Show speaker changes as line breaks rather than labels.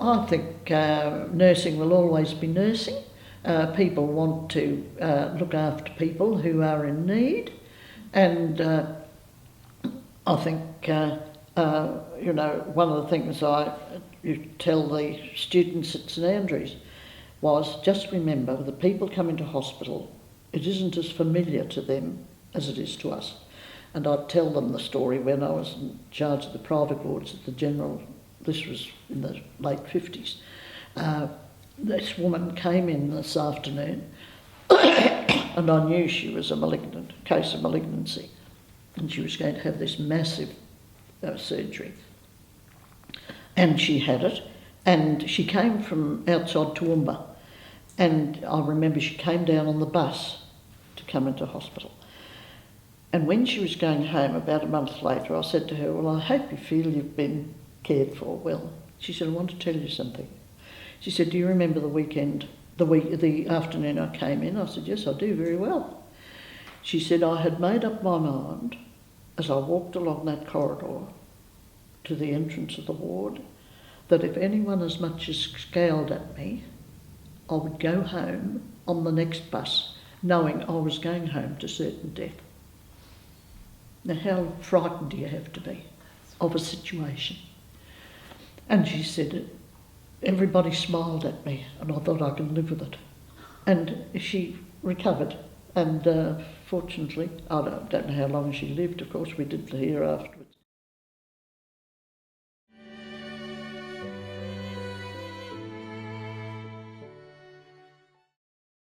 I think nursing will always be nursing. People want to look after people who are in need, and I think one of the things I tell the students at St Andrews was, just remember, the people coming to hospital, it isn't as familiar to them as it is to us. And I'd tell them the story when I was in charge of the private wards at the General. This was in the late 50s. This woman came in this afternoon and I knew she was a case of malignancy, and she was going to have this massive surgery. And she had it, and she came from outside Toowoomba, and I remember she came down on the bus to come into hospital. And when she was going home about a month later, I said to her, well, I hope you feel you've been cared for well. She said, I want to tell you something. She said, do you remember the afternoon I came in? I said, yes, I do very well. She said, I had made up my mind as I walked along that corridor to the entrance of the ward that if anyone as much as scowled at me, I would go home on the next bus, knowing I was going home to certain death. Now, how frightened do you have to be of a situation? And she said, everybody smiled at me and I thought I could live with it. And she recovered, and fortunately, I don't know how long she lived, of course we didn't hear afterwards.